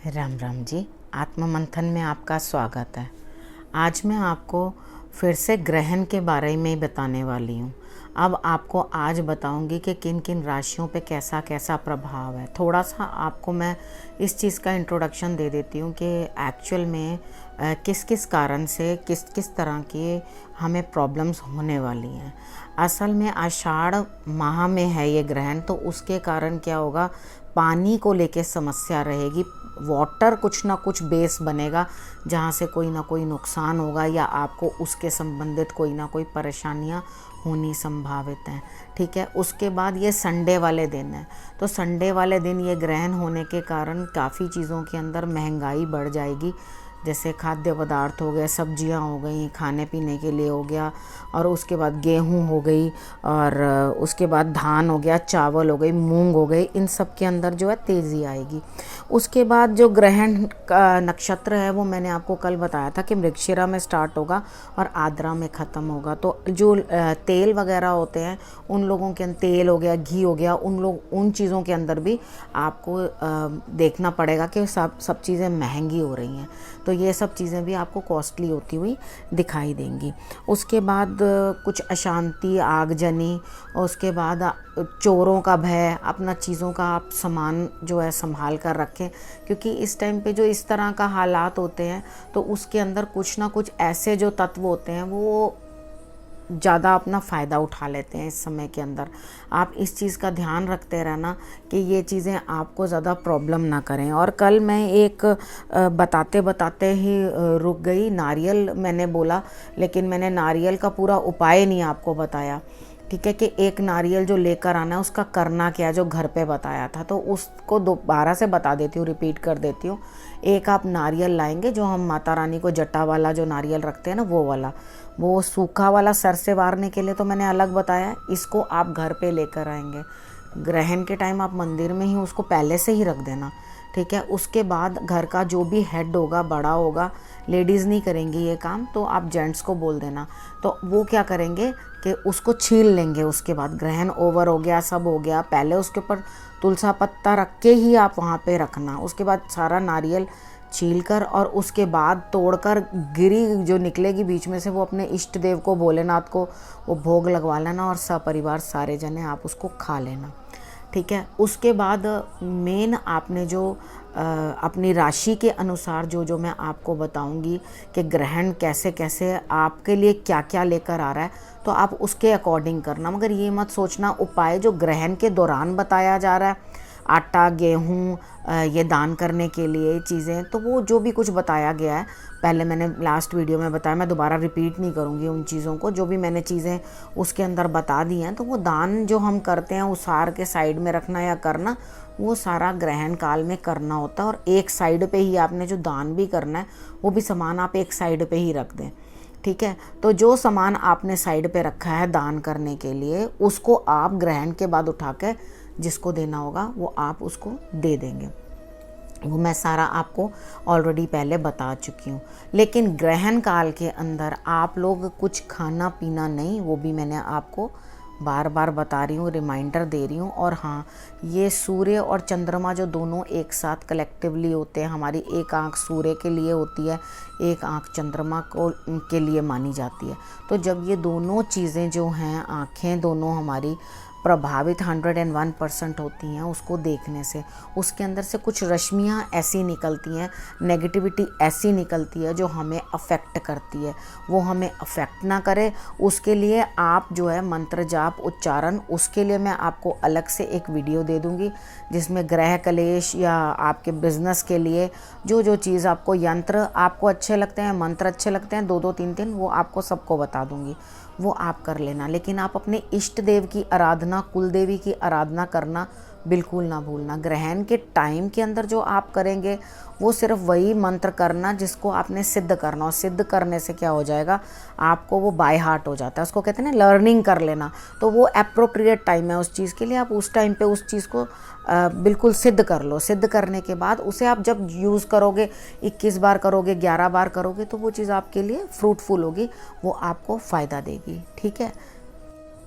राम राम जी। आत्म मंथन में आपका स्वागत है। आज मैं आपको फिर से ग्रहण के बारे में बताने वाली हूँ। अब आपको आज बताऊंगी कि किन किन राशियों पे कैसा कैसा प्रभाव है। थोड़ा सा आपको मैं इस चीज़ का इंट्रोडक्शन दे देती हूँ कि एक्चुअल में किस किस कारण से किस किस तरह की हमें प्रॉब्लम्स होने वाली हैं। असल में आषाढ़ माह में है ये ग्रहण, तो उसके कारण क्या होगा, पानी को लेके समस्या रहेगी। वाटर कुछ ना कुछ बेस बनेगा जहाँ से कोई ना कोई नुकसान होगा या आपको उसके संबंधित कोई ना कोई परेशानियाँ होनी संभावित हैं। ठीक है। उसके बाद ये संडे वाले दिन है, तो संडे वाले दिन ये ग्रहण होने के कारण काफ़ी चीज़ों के अंदर महंगाई बढ़ जाएगी। जैसे खाद्य पदार्थ हो गए, सब्जियां हो गई, खाने पीने के लिए हो गया, और उसके बाद गेहूं हो गई, और उसके बाद धान हो गया, चावल हो गई, मूंग हो गई, इन सब के अंदर जो है तेज़ी आएगी। उसके बाद जो ग्रहण का नक्षत्र है वो मैंने आपको कल बताया था कि मृगशिरा में स्टार्ट होगा और आद्रा में ख़त्म होगा। तो जो तेल वगैरह होते हैं उन लोगों के अंदर, तेल हो गया, घी हो गया, उन चीज़ों के अंदर भी आपको देखना पड़ेगा कि सब चीज़ें महंगी हो रही हैं। तो ये सब चीज़ें भी आपको कॉस्टली होती हुई दिखाई देंगी। उसके बाद कुछ अशांति, आगजनी, और उसके बाद चोरों का भय। अपना चीज़ों का आप सामान जो है संभाल कर रखें, क्योंकि इस टाइम पे जो इस तरह का हालात होते हैं तो उसके अंदर कुछ ना कुछ ऐसे जो तत्व होते हैं वो ज़्यादा अपना फ़ायदा उठा लेते हैं इस समय के अंदर। आप इस चीज़ का ध्यान रखते रहना कि ये चीज़ें आपको ज़्यादा प्रॉब्लम ना करें। और कल मैं एक बताते बताते ही रुक गई। नारियल मैंने बोला, लेकिन मैंने नारियल का पूरा उपाय नहीं आपको बताया। ठीक है, कि एक नारियल जो लेकर आना है उसका करना क्या है, जो घर पे बताया था, तो उसको दोबारा से बता देती हूँ, रिपीट कर देती हूँ। एक आप नारियल लाएंगे, जो हम माता रानी को जटा वाला जो नारियल रखते हैं ना, वो वाला, वो सूखा वाला सर से वारने के लिए तो मैंने अलग बताया है। इसको आप घर पे लेकर आएंगे। ग्रहण के टाइम आप मंदिर में ही उसको पहले से ही रख देना। ठीक है। उसके बाद घर का जो भी हेड होगा, बड़ा होगा, लेडीज़ नहीं करेंगी ये काम, तो आप जेंट्स को बोल देना। तो वो क्या करेंगे कि उसको छील लेंगे। उसके बाद ग्रहण ओवर हो गया, सब हो गया, पहले उसके ऊपर तुलसा पत्ता रख के ही आप वहाँ पे रखना। उसके बाद सारा नारियल छील कर और उसके बाद तोड़कर गिरी जो निकलेगी बीच में से, वो अपने इष्ट देव को, भोलेनाथ को, वो भोग लगवा लेना और सपरिवार सारे जने आप उसको खा लेना। ठीक है। उसके बाद मेन आपने जो अपनी राशि के अनुसार जो जो मैं आपको बताऊंगी कि ग्रहण कैसे कैसे आपके लिए क्या क्या लेकर आ रहा है, तो आप उसके अकॉर्डिंग करना। मगर ये मत सोचना उपाय जो ग्रहण के दौरान बताया जा रहा है, आटा, गेहूँ, ये दान करने के लिए चीज़ें, तो वो जो भी कुछ बताया गया है, पहले मैंने लास्ट वीडियो में बताया, मैं दोबारा रिपीट नहीं करूँगी उन चीज़ों को। जो भी मैंने चीज़ें उसके अंदर बता दी हैं, तो वो दान जो हम करते हैं उसार के साइड में रखना या करना, वो सारा ग्रहण काल में करना होता है। और एक साइड पे ही आपने जो दान भी करना है वो भी सामान आप एक साइड पे ही रख दें। ठीक है। तो जो सामान आपने साइड पे रखा है दान करने के लिए, उसको आप ग्रहण के बाद उठा के जिसको देना होगा वो आप उसको दे देंगे। वो मैं सारा आपको ऑलरेडी पहले बता चुकी हूँ। लेकिन ग्रहण काल के अंदर आप लोग कुछ खाना पीना नहीं, वो भी मैंने आपको बार बार बता रही हूँ, रिमाइंडर दे रही हूँ। और हाँ, ये सूर्य और चंद्रमा जो दोनों एक साथ कलेक्टिवली होते हैं, हमारी एक आंख सूर्य के लिए होती है, एक आंख चंद्रमा को के लिए मानी जाती है। तो जब ये दोनों चीज़ें जो हैं, आँखें दोनों हमारी प्रभावित 101% होती हैं उसको देखने से, उसके अंदर से कुछ रश्मियाँ ऐसी निकलती हैं, नेगेटिविटी ऐसी निकलती है जो हमें अफेक्ट करती है। वो हमें अफेक्ट ना करे उसके लिए आप जो है मंत्र जाप उच्चारण, उसके लिए मैं आपको अलग से एक वीडियो दे दूँगी, जिसमें ग्रह कलेश या आपके बिजनेस के लिए जो जो चीज़ आपको, यंत्र आपको अच्छे लगते हैं, मंत्र अच्छे लगते हैं, 2-2 3-3, वो आपको सबको बता दूँगी, वो आप कर लेना। लेकिन आप अपने इष्ट देव की आराधना, कुल देवी की आराधना करना बिल्कुल ना भूलना। ग्रहण के टाइम के अंदर जो आप करेंगे वो सिर्फ वही मंत्र करना जिसको आपने सिद्ध करना, और सिद्ध करने से क्या हो जाएगा, आपको वो बाय हार्ट हो जाता है, उसको कहते हैं ना लर्निंग कर लेना। तो वो एप्रोप्रिएट टाइम है उस चीज़ के लिए, आप उस टाइम पे उस चीज़ को बिल्कुल सिद्ध कर लो। सिद्ध करने के बाद उसे आप जब यूज़ करोगे, 21 बार करोगे, 11 बार करोगे, तो वो चीज़ आपके लिए फ्रूटफुल होगी, वो आपको फ़ायदा देगी। ठीक है।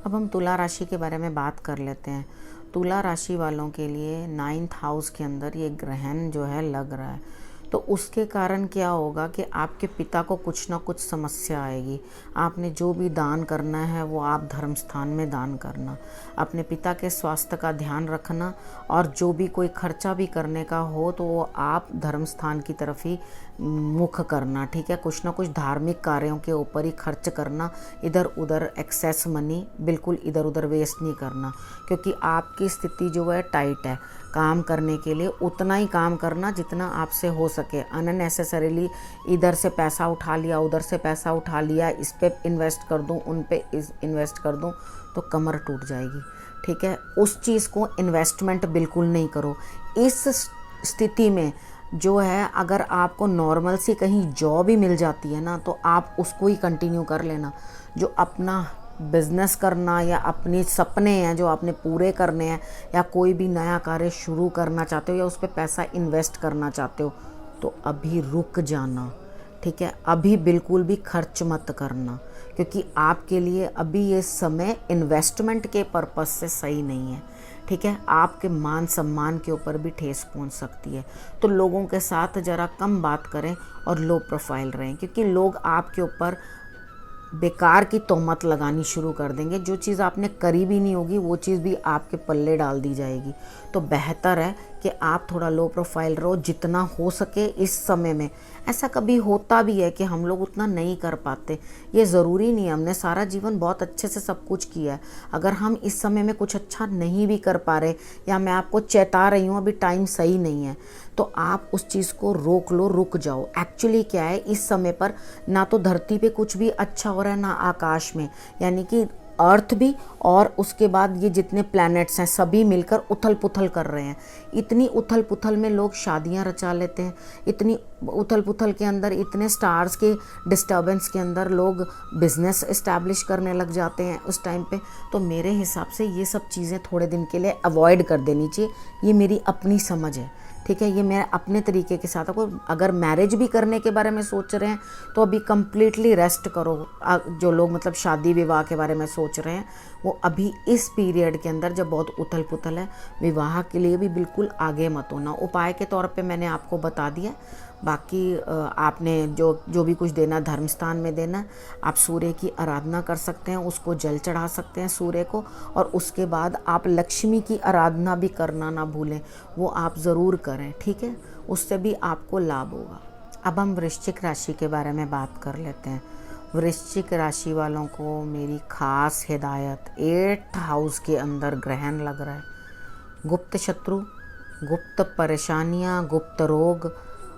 अब हम तुला राशि के बारे में बात कर लेते हैं। तुला राशि वालों के लिए 9th हाउस के अंदर ये ग्रहण जो है लग रहा है, तो उसके कारण क्या होगा कि आपके पिता को कुछ ना कुछ समस्या आएगी। आपने जो भी दान करना है वो आप धर्म स्थान में दान करना, अपने पिता के स्वास्थ्य का ध्यान रखना, और जो भी कोई खर्चा भी करने का हो तो वो आप धर्म स्थान की तरफ ही मुख करना, ठीक है। कुछ ना कुछ धार्मिक कार्यों के ऊपर ही खर्च करना, इधर उधर एक्सेस मनी बिल्कुल इधर उधर वेस्ट नहीं करना, क्योंकि आपकी स्थिति जो है टाइट है। काम करने के लिए उतना ही काम करना जितना आपसे हो सके। अननेसेसरीली इधर से पैसा उठा लिया, उधर से पैसा उठा लिया, इस पे इन्वेस्ट कर दूं, उन पे इन्वेस्ट कर दूं, तो कमर टूट जाएगी, ठीक है। उस चीज़ को इन्वेस्टमेंट बिल्कुल नहीं करो। इस स्थिति में जो है, अगर आपको नॉर्मल सी कहीं जॉब ही मिल जाती है ना, तो आप उसको ही कंटिन्यू कर लेना। जो अपना बिज़नेस करना या अपने सपने हैं जो आपने पूरे करने हैं, या कोई भी नया कार्य शुरू करना चाहते हो या उस पर पैसा इन्वेस्ट करना चाहते हो, तो अभी रुक जाना, ठीक है। अभी बिल्कुल भी खर्च मत करना, क्योंकि आपके लिए अभी ये समय इन्वेस्टमेंट के पर्पस से सही नहीं है, ठीक है। आपके मान सम्मान के ऊपर भी ठेस पहुंच सकती है। तो लोगों के साथ ज़रा कम बात करें और लो प्रोफाइल रहें, क्योंकि लोग आपके ऊपर बेकार की तोहमत लगानी शुरू कर देंगे। जो चीज़ आपने करी भी नहीं होगी वो चीज़ भी आपके पल्ले डाल दी जाएगी। तो बेहतर है कि आप थोड़ा लो प्रोफाइल रहो जितना हो सके इस समय में। ऐसा कभी होता भी है कि हम लोग उतना नहीं कर पाते, ये ज़रूरी नहीं है। हमने सारा जीवन बहुत अच्छे से सब कुछ किया है। अगर हम इस समय में कुछ अच्छा नहीं भी कर पा रहे, या मैं आपको चेता रही हूँ अभी टाइम सही नहीं है, तो आप उस चीज़ को रोक लो, रुक जाओ। एक्चुअली क्या है, इस समय पर ना तो धरती पे कुछ भी अच्छा हो रहा है ना आकाश में, यानी कि अर्थ भी और उसके बाद ये जितने प्लैनेट्स हैं सभी मिलकर उथल पुथल कर रहे हैं। इतनी उथल पुथल में लोग शादियां रचा लेते हैं, इतनी उथल पुथल के अंदर, इतने स्टार्स के डिस्टर्बेंस के अंदर लोग बिजनेस इस्टेब्लिश करने लग जाते हैं उस टाइम पे। तो मेरे हिसाब से ये सब चीज़ें थोड़े दिन के लिए अवॉइड कर देनी चाहिए। ये मेरी अपनी समझ है, ठीक है। ये मैं अपने तरीके के साथ आपको, अगर मैरिज भी करने के बारे में सोच रहे हैं तो अभी कम्प्लीटली रेस्ट करो। जो लोग मतलब शादी विवाह के बारे में सोच रहे हैं वो अभी इस पीरियड के अंदर जब बहुत उथल पुथल है, विवाह के लिए भी बिल्कुल आगे मत होना। उपाय के तौर पे मैंने आपको बता दिया। बाकी आपने जो भी कुछ देना धर्म स्थान में देना। आप सूर्य की आराधना कर सकते हैं, उसको जल चढ़ा सकते हैं सूर्य को, और उसके बाद आप लक्ष्मी की आराधना भी करना ना भूलें, वो आप ज़रूर करें, ठीक है। उससे भी आपको लाभ होगा। अब हम वृश्चिक राशि के बारे में बात कर लेते हैं। वृश्चिक राशि वालों को मेरी खास हिदायत, 8th हाउस के अंदर ग्रहण लग रहा है। गुप्त शत्रु, गुप्त परेशानियां, गुप्त रोग,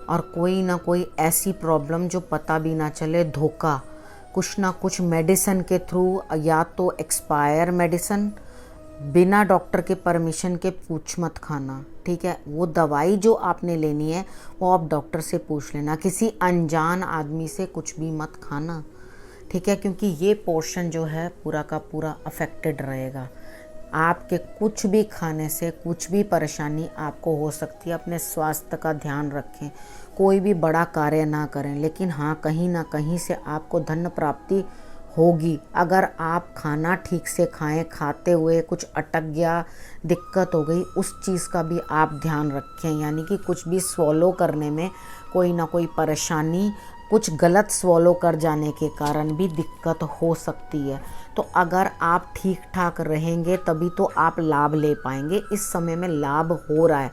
और कोई ना कोई ऐसी प्रॉब्लम जो पता भी ना चले, धोखा, कुछ ना कुछ मेडिसिन के थ्रू, या तो एक्सपायर मेडिसिन, बिना डॉक्टर के परमिशन के पूछ मत खाना, ठीक है। वो दवाई जो आपने लेनी है वो आप डॉक्टर से पूछ लेना, किसी अनजान आदमी से कुछ भी मत खाना, ठीक है। क्योंकि ये पोर्शन जो है पूरा का पूरा अफेक्टेड रहेगा। आपके कुछ भी खाने से कुछ भी परेशानी आपको हो सकती है। अपने स्वास्थ्य का ध्यान रखें, कोई भी बड़ा कार्य ना करें, लेकिन हाँ कहीं ना कहीं से आपको धन प्राप्ति होगी। अगर आप खाना ठीक से खाएं, खाते हुए कुछ अटक गया, दिक्कत हो गई, उस चीज़ का भी आप ध्यान रखें। यानी कि कुछ भी स्वॉलो करने में कोई ना कोई परेशानी, कुछ गलत स्वॉलो कर जाने के कारण भी दिक्कत हो सकती है। तो अगर आप ठीक ठाक रहेंगे तभी तो आप लाभ ले पाएंगे। इस समय में लाभ हो रहा है,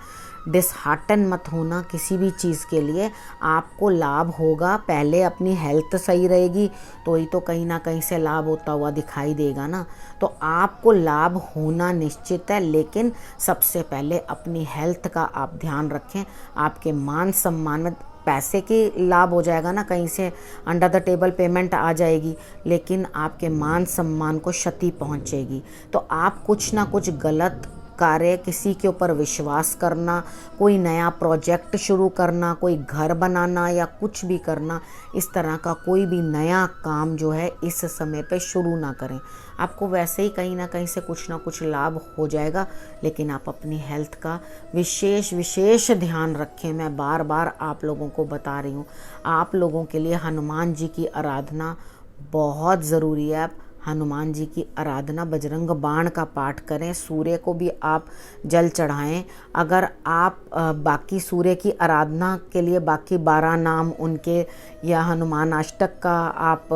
डिसहार्टन मत होना किसी भी चीज़ के लिए, आपको लाभ होगा। पहले अपनी हेल्थ सही रहेगी तो ही तो कहीं ना कहीं से लाभ होता हुआ दिखाई देगा ना। तो आपको लाभ होना निश्चित है, लेकिन सबसे पहले अपनी हेल्थ का आप ध्यान रखें। आपके मान सम्मान में पैसे की लाभ हो जाएगा ना, कहीं से अंडर द टेबल पेमेंट आ जाएगी, लेकिन आपके मान सम्मान को क्षति पहुंचेगी। तो आप कुछ ना कुछ गलत कार्य, किसी के ऊपर विश्वास करना, कोई नया प्रोजेक्ट शुरू करना, कोई घर बनाना या कुछ भी करना, इस तरह का कोई भी नया काम जो है इस समय पे शुरू ना करें। आपको वैसे ही कहीं ना कहीं से कुछ ना कुछ लाभ हो जाएगा, लेकिन आप अपनी हेल्थ का विशेष ध्यान रखें। मैं बार बार आप लोगों को बता रही हूँ, आप लोगों के लिए हनुमान जी की आराधना बहुत ज़रूरी है। हनुमान जी की आराधना, बजरंग बाण का पाठ करें, सूर्य को भी आप जल चढ़ाएं। अगर आप बाकी सूर्य की आराधना के लिए बाकी 12 नाम उनके या हनुमान अष्टक का आप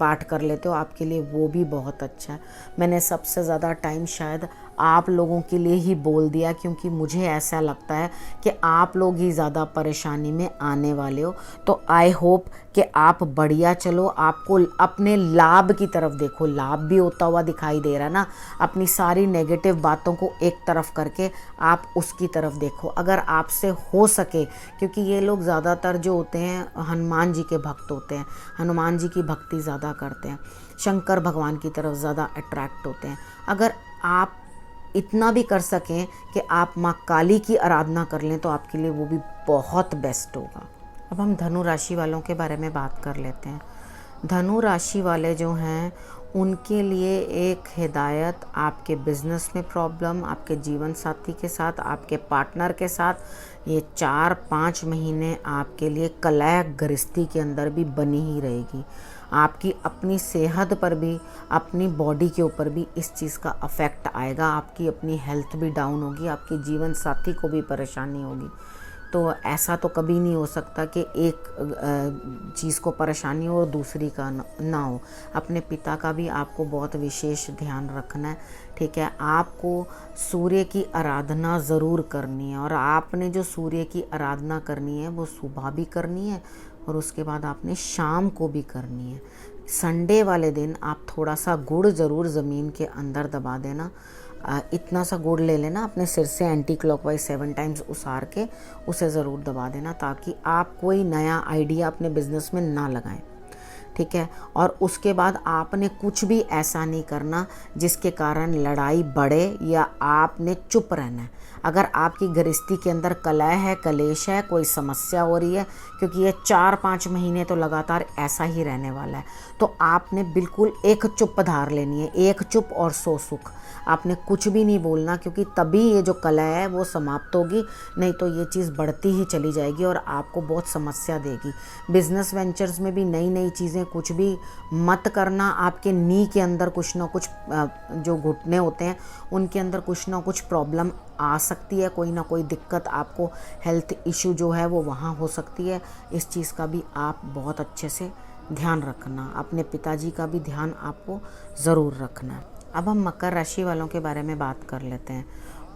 पाठ कर लेते हो, आपके लिए वो भी बहुत अच्छा है। मैंने सबसे ज़्यादा टाइम शायद आप लोगों के लिए ही बोल दिया, क्योंकि मुझे ऐसा लगता है कि आप लोग ही ज़्यादा परेशानी में आने वाले हो। तो आई होप कि आप बढ़िया चलो, आपको अपने लाभ की तरफ देखो, लाभ भी होता हुआ दिखाई दे रहा है ना। अपनी सारी नेगेटिव बातों को एक तरफ करके आप उसकी तरफ देखो, अगर आपसे हो सके, क्योंकि ये लोग ज़्यादातर जो होते हैं हनुमान जी के भक्त होते हैं, हनुमान जी की भक्ति ज़्यादा करते हैं, शंकर भगवान की तरफ ज़्यादा अट्रैक्ट होते हैं। अगर आप इतना भी कर सकें कि आप माँ काली की आराधना कर लें तो आपके लिए वो भी बहुत बेस्ट होगा। अब हम धनु राशि वालों के बारे में बात कर लेते हैं। धनु राशि वाले जो हैं उनके लिए एक हिदायत, आपके बिजनेस में प्रॉब्लम, आपके जीवन साथी के साथ, आपके पार्टनर के साथ ये 4-5 महीने आपके लिए कलह गृहस्थी के अंदर भी बनी ही रहेगी। आपकी अपनी सेहत पर भी, अपनी बॉडी के ऊपर भी इस चीज़ का अफेक्ट आएगा। आपकी अपनी हेल्थ भी डाउन होगी, आपके जीवन साथी को भी परेशानी होगी। तो ऐसा तो कभी नहीं हो सकता कि एक चीज़ को परेशानी हो और दूसरी का ना हो। अपने पिता का भी आपको बहुत विशेष ध्यान रखना है, ठीक है। आपको सूर्य की आराधना ज़रूर करनी है, और आपने जो सूर्य की आराधना करनी है वो सुबह भी करनी है और उसके बाद आपने शाम को भी करनी है। संडे वाले दिन आप थोड़ा सा गुड़ ज़रूर ज़मीन के अंदर दबा देना। इतना सा गुड़ ले लेना, अपने सिर से एंटी क्लॉकवाइज 7 टाइम्स उसार के उसे ज़रूर दबा देना, ताकि आप कोई नया आइडिया अपने बिजनेस में ना लगाएं, ठीक है। और उसके बाद आपने कुछ भी ऐसा नहीं करना जिसके कारण लड़ाई बढ़े या आपने चुप रहना है। अगर आपकी गृहस्थी के अंदर कलह है, कलेश है, कोई समस्या हो रही है, क्योंकि ये 4-5 महीने तो लगातार ऐसा ही रहने वाला है, तो आपने बिल्कुल एक चुप धार लेनी है, एक चुप और 100 सुख। आपने कुछ भी नहीं बोलना, क्योंकि तभी ये जो कलह है वो समाप्त होगी, नहीं तो ये चीज़ बढ़ती ही चली जाएगी और आपको बहुत समस्या देगी। बिजनेस वेंचर्स में भी नई नई चीज़ें कुछ भी मत करना। आपके नी के अंदर कुछ ना कुछ जो घुटने होते हैं उनके अंदर कुछ ना कुछ प्रॉब्लम आ सकती है, कोई ना कोई दिक्कत, आपको हेल्थ इशू जो है वो वहाँ हो सकती है। इस चीज़ का भी आप बहुत अच्छे से ध्यान रखना। अपने पिताजी का भी ध्यान आपको ज़रूर रखना है। अब हम मकर राशि वालों के बारे में बात कर लेते हैं।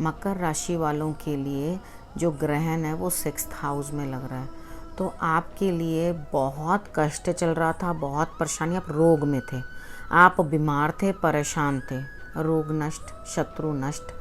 मकर राशि वालों के लिए जो ग्रहण है वो 6th हाउस में लग रहा है, तो आपके लिए बहुत कष्ट चल रहा था, बहुत परेशानी, आप रोग में थे, आप बीमार थे, परेशान थे, रोग नष्ट, शत्रु नष्ट,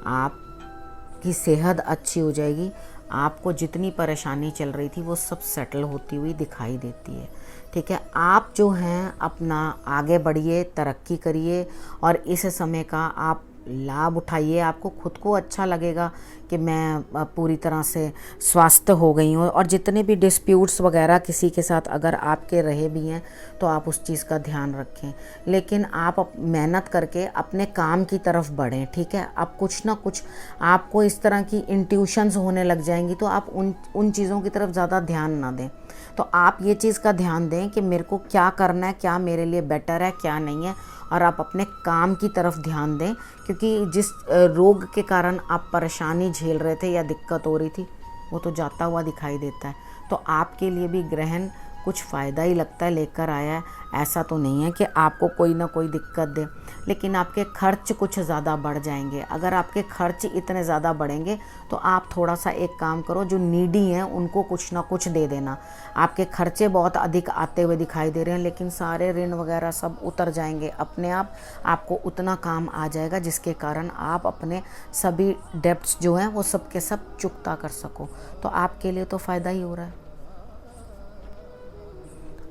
आपकी सेहत अच्छी हो जाएगी। आपको जितनी परेशानी चल रही थी वो सब सेटल होती हुई दिखाई देती है, ठीक है। आप जो हैं अपना आगे बढ़िए, तरक्की करिए और इस समय का आप लाभ उठाइए। आपको खुद को अच्छा लगेगा कि मैं पूरी तरह से स्वस्थ हो गई हूँ। और जितने भी डिस्प्यूट्स वगैरह किसी के साथ अगर आपके रहे भी हैं तो आप उस चीज़ का ध्यान रखें, लेकिन आप मेहनत करके अपने काम की तरफ बढ़ें, ठीक है। अब कुछ ना कुछ आपको इस तरह की इंट्यूशंस होने लग जाएंगी, तो आप उन चीज़ों की तरफ ज़्यादा ध्यान ना दें। तो आप ये चीज़ का ध्यान दें कि मेरे को क्या करना है, क्या मेरे लिए बेटर है, क्या नहीं है, और आप अपने काम की तरफ ध्यान दें। क्योंकि जिस रोग के कारण आप परेशानी झेल रहे थे या दिक्कत हो रही थी वो तो जाता हुआ दिखाई देता है। तो आपके लिए भी ग्रहण कुछ फ़ायदा ही लगता है लेकर आया है। ऐसा तो नहीं है कि आपको कोई ना कोई दिक्कत दे, लेकिन आपके खर्च कुछ ज़्यादा बढ़ जाएंगे। अगर आपके खर्च इतने ज़्यादा बढ़ेंगे तो आप थोड़ा सा एक काम करो, जो नीडी हैं उनको कुछ ना कुछ दे देना। आपके खर्चे बहुत अधिक आते हुए दिखाई दे रहे हैं, लेकिन सारे ऋण वगैरह सब उतर जाएंगे अपने आप। आपको उतना काम आ जाएगा जिसके कारण आप अपने सभी डेब्ट्स जो हैं वो सब के सब चुकता कर सको। तो आपके लिए तो फ़ायदा ही हो रहा है।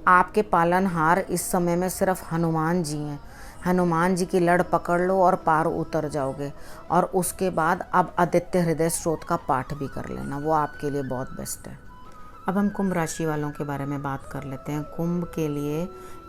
आपके पालनहार इस समय में सिर्फ हनुमान जी हैं। हनुमान जी की लड़ पकड़ लो और पार उतर जाओगे। और उसके बाद अब आदित्य हृदय स्त्रोत का पाठ भी कर लेना, वो आपके लिए बहुत बेस्ट है। अब हम कुंभ राशि वालों के बारे में बात कर लेते हैं। कुंभ के लिए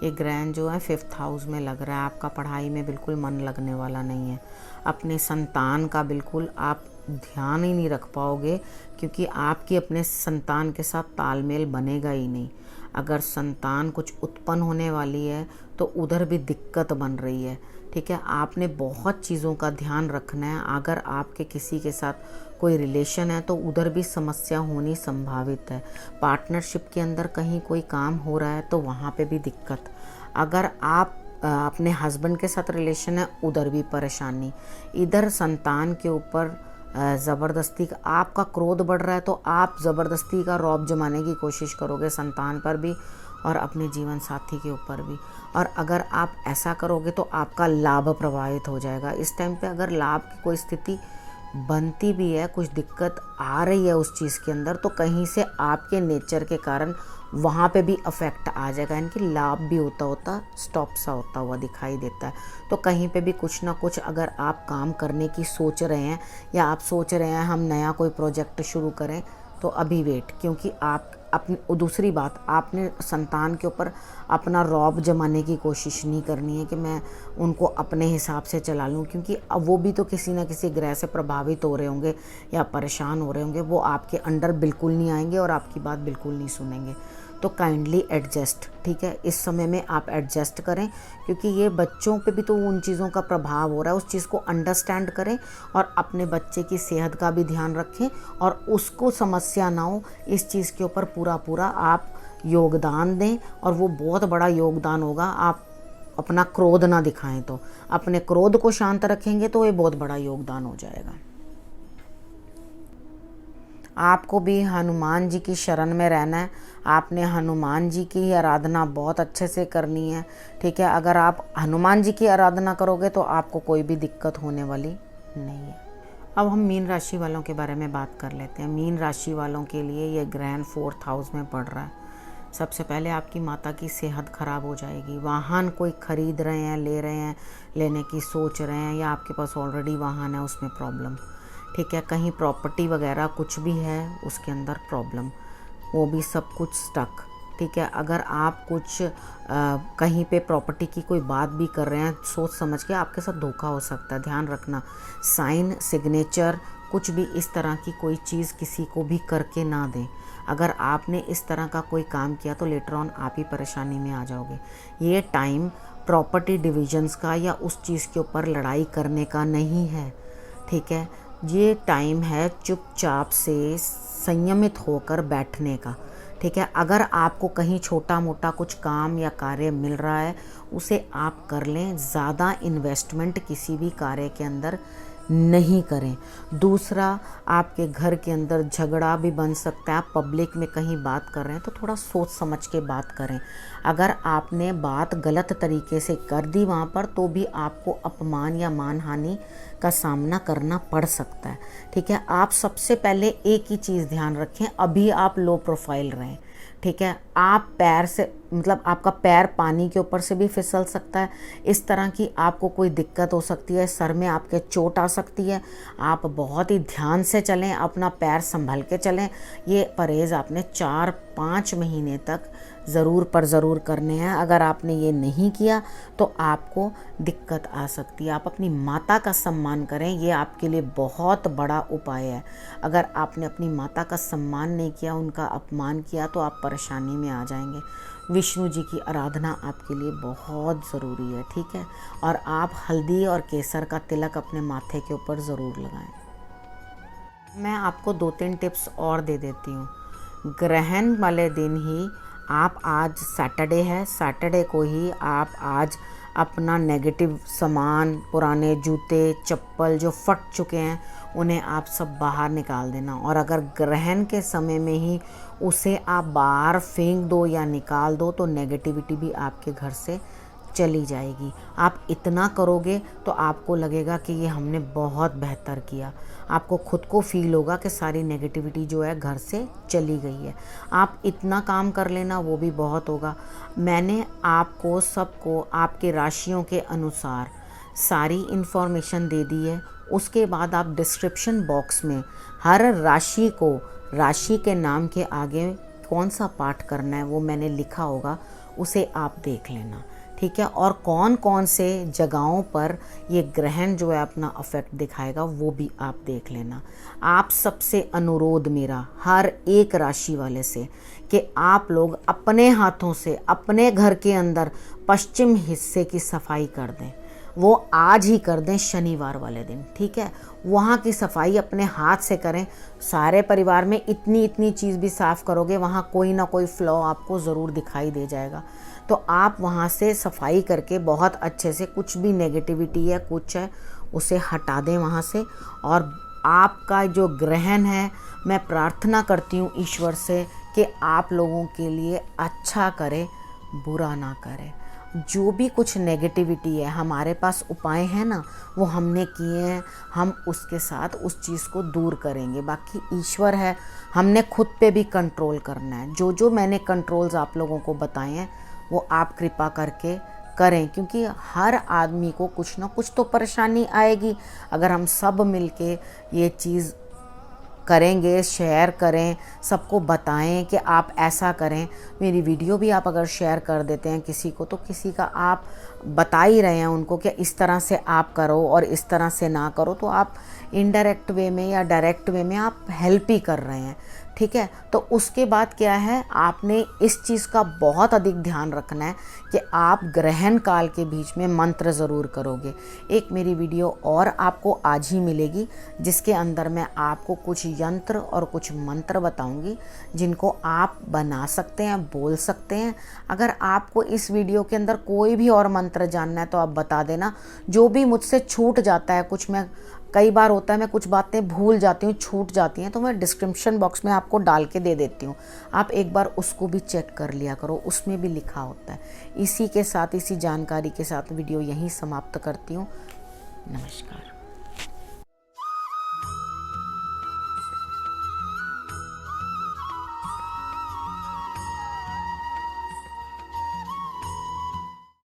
ये ग्रहण जो है 5th हाउस में लग रहा है। आपका पढ़ाई में बिल्कुल मन लगने वाला नहीं है। अपने संतान का बिल्कुल आप ध्यान ही नहीं रख पाओगे, क्योंकि आपकी अपने संतान के साथ तालमेल बनेगा ही नहीं। अगर संतान कुछ उत्पन्न होने वाली है तो उधर भी दिक्कत बन रही है। ठीक है, आपने बहुत चीज़ों का ध्यान रखना है। अगर आपके किसी के साथ कोई रिलेशन है तो उधर भी समस्या होनी संभावित है। पार्टनरशिप के अंदर कहीं कोई काम हो रहा है तो वहाँ पे भी दिक्कत। अगर आप अपने हस्बैंड के साथ रिलेशन है, उधर भी परेशानी। इधर संतान के ऊपर ज़बरदस्ती का आपका क्रोध बढ़ रहा है तो आप ज़बरदस्ती का रौब जमाने की कोशिश करोगे संतान पर भी और अपने जीवन साथी के ऊपर भी। और अगर आप ऐसा करोगे तो आपका लाभ प्रभावित हो जाएगा। इस टाइम पे अगर लाभ की कोई स्थिति बनती भी है, कुछ दिक्कत आ रही है उस चीज़ के अंदर, तो कहीं से आपके नेचर के कारण वहाँ पे भी अफेक्ट आ जाएगा। यानी कि लाभ भी होता स्टॉप सा होता हुआ दिखाई देता है। तो कहीं पे भी कुछ ना कुछ अगर आप काम करने की सोच रहे हैं या आप सोच रहे हैं हम नया कोई प्रोजेक्ट शुरू करें, तो अभी वेट, क्योंकि आप अपनी दूसरी बात, आपने संतान के ऊपर अपना रौब जमाने की कोशिश नहीं करनी है कि मैं उनको अपने हिसाब से चला लूँ, क्योंकि अब वो भी तो किसी न किसी ग्रह से प्रभावित हो रहे होंगे या परेशान हो रहे होंगे। वो आपके अंडर बिल्कुल नहीं आएंगे और आपकी बात बिल्कुल नहीं सुनेंगे। तो काइंडली एडजस्ट, ठीक है, इस समय में आप एडजस्ट करें, क्योंकि ये बच्चों पे भी तो उन चीज़ों का प्रभाव हो रहा है। उस चीज़ को अंडरस्टैंड करें और अपने बच्चे की सेहत का भी ध्यान रखें और उसको समस्या ना हो, इस चीज़ के ऊपर पूरा आप योगदान दें। और वो बहुत बड़ा योगदान होगा। आप अपना क्रोध ना दिखाएं, तो अपने क्रोध को शांत रखेंगे तो ये बहुत बड़ा योगदान हो जाएगा। आपको भी हनुमान जी की शरण में रहना है। आपने हनुमान जी की आराधना बहुत अच्छे से करनी है। ठीक है, अगर आप हनुमान जी की आराधना करोगे तो आपको कोई भी दिक्कत होने वाली नहीं है। अब हम मीन राशि वालों के बारे में बात कर लेते हैं। मीन राशि वालों के लिए ये ग्रहण 4th हाउस में पड़ रहा है। सबसे पहले आपकी माता की सेहत खराब हो जाएगी। वाहन कोई खरीद रहे हैं, ले रहे हैं, लेने की सोच रहे हैं, या आपके पास ऑलरेडी वाहन है उसमें प्रॉब्लम। ठीक है, कहीं प्रॉपर्टी वगैरह कुछ भी है उसके अंदर प्रॉब्लम, वो भी सब कुछ स्टक। ठीक है, अगर आप कुछ कहीं पे प्रॉपर्टी की कोई बात भी कर रहे हैं, सोच समझ के, आपके साथ धोखा हो सकता है, ध्यान रखना। साइन, सिग्नेचर, कुछ भी इस तरह की कोई चीज़ किसी को भी करके ना दें। अगर आपने इस तरह का कोई काम किया तो लेटर ऑन आप ही परेशानी में आ जाओगे। ये टाइम प्रॉपर्टी डिविजन्स का या उस चीज़ के ऊपर लड़ाई करने का नहीं है। ठीक है, ये टाइम है चुपचाप से संयमित होकर बैठने का। ठीक है, अगर आपको कहीं छोटा मोटा कुछ काम या कार्य मिल रहा है उसे आप कर लें। ज़्यादा इन्वेस्टमेंट किसी भी कार्य के अंदर नहीं करें। दूसरा, आपके घर के अंदर झगड़ा भी बन सकता है। आप पब्लिक में कहीं बात कर रहे हैं तो थोड़ा सोच समझ के बात करें। अगर आपने बात गलत तरीके से कर दी वहाँ पर, तो भी आपको अपमान या मानहानि का सामना करना पड़ सकता है। ठीक है, आप सबसे पहले एक ही चीज़ ध्यान रखें, अभी आप लो प्रोफाइल रहें। ठीक है, आप पैर से, मतलब आपका पैर पानी के ऊपर से भी फिसल सकता है। इस तरह की आपको कोई दिक्कत हो सकती है, सर में आपके चोट आ सकती है। आप बहुत ही ध्यान से चलें, अपना पैर संभल के चलें। ये परहेज़ आपने 4-5 महीने तक ज़रूर करने हैं। अगर आपने ये नहीं किया तो आपको दिक्कत आ सकती है। आप अपनी माता का सम्मान करें, ये आपके लिए बहुत बड़ा उपाय है। अगर आपने अपनी माता का सम्मान नहीं किया, उनका अपमान किया, तो आप परेशानी में आ जाएंगे। विष्णु जी की आराधना आपके लिए बहुत ज़रूरी है। ठीक है, और आप हल्दी और केसर का तिलक अपने माथे के ऊपर ज़रूर लगाएं। मैं आपको 2-3 टिप्स और दे देती हूँ। ग्रहण वाले दिन ही आप, आज सैटरडे है, सैटरडे को ही आप आज अपना नेगेटिव सामान, पुराने जूते चप्पल जो फट चुके हैं, उन्हें आप सब बाहर निकाल देना। और अगर ग्रहण के समय में ही उसे आप बाहर फेंक दो या निकाल दो तो नेगेटिविटी भी आपके घर से चली जाएगी। आप इतना करोगे तो आपको लगेगा कि ये हमने बहुत बेहतर किया। आपको खुद को फील होगा कि सारी नेगेटिविटी जो है घर से चली गई है। आप इतना काम कर लेना, वो भी बहुत होगा। मैंने आपको सबको आपके राशियों के अनुसार सारी इन्फॉर्मेशन दे दी है। उसके बाद आप डिस्क्रिप्शन बॉक्स में हर राशि को, राशि के नाम के आगे कौन सा पाठ करना है वो मैंने लिखा होगा, उसे आप देख लेना। ठीक है, और कौन कौन से जगहों पर ये ग्रहण जो है अपना अफेक्ट दिखाएगा वो भी आप देख लेना। आप सबसे अनुरोध मेरा हर एक राशि वाले से कि आप लोग अपने हाथों से अपने घर के अंदर पश्चिम हिस्से की सफाई कर दें। वो आज ही कर दें, शनिवार वाले दिन, ठीक है। वहाँ की सफाई अपने हाथ से करें। सारे परिवार में इतनी इतनी चीज़ भी साफ़ करोगे, वहाँ कोई ना कोई फ्लॉ आपको ज़रूर दिखाई दे जाएगा। तो आप वहाँ से सफाई करके बहुत अच्छे से, कुछ भी नेगेटिविटी है कुछ है उसे हटा दें वहाँ से। और आपका जो ग्रहण है, मैं प्रार्थना करती हूँ ईश्वर से कि आप लोगों के लिए अच्छा करे, बुरा ना करे। जो भी कुछ नेगेटिविटी है, हमारे पास उपाय हैं ना, वो हमने किए हैं, हम उसके साथ उस चीज़ को दूर करेंगे। बाकी ईश्वर है, हमने खुद पे भी कंट्रोल करना है। जो जो मैंने कंट्रोल्स आप लोगों को बताए हैं वो आप कृपा करके करें, क्योंकि हर आदमी को कुछ ना कुछ तो परेशानी आएगी। अगर हम सब मिलके ये चीज़ करेंगे, शेयर करें, सबको बताएं कि आप ऐसा करें। मेरी वीडियो भी आप अगर शेयर कर देते हैं किसी को, तो किसी का आप बता ही रहे हैं उनको कि इस तरह से आप करो और इस तरह से ना करो, तो आप इनडायरेक्ट वे में या डायरेक्ट वे में आप हेल्प ही कर रहे हैं, ठीक है। तो उसके बाद क्या है, आपने इस चीज़ का बहुत अधिक ध्यान रखना है कि आप ग्रहण काल के बीच में मंत्र ज़रूर करोगे। एक मेरी वीडियो और आपको आज ही मिलेगी जिसके अंदर मैं आपको कुछ यंत्र और कुछ मंत्र बताऊंगी जिनको आप बना सकते हैं, बोल सकते हैं। अगर आपको इस वीडियो के अंदर कोई भी और मंत्र जानना है तो आप बता देना। जो भी मुझसे छूट जाता है, कुछ मैं कई बार होता है मैं कुछ बातें भूल जाती हूँ, छूट जाती हैं, तो मैं डिस्क्रिप्शन बॉक्स में आपको डाल के दे देती हूँ। आप एक बार उसको भी चेक कर लिया करो, उसमें भी लिखा होता है। इसी के साथ, इसी जानकारी के साथ वीडियो यहीं समाप्त करती हूँ। नमस्कार।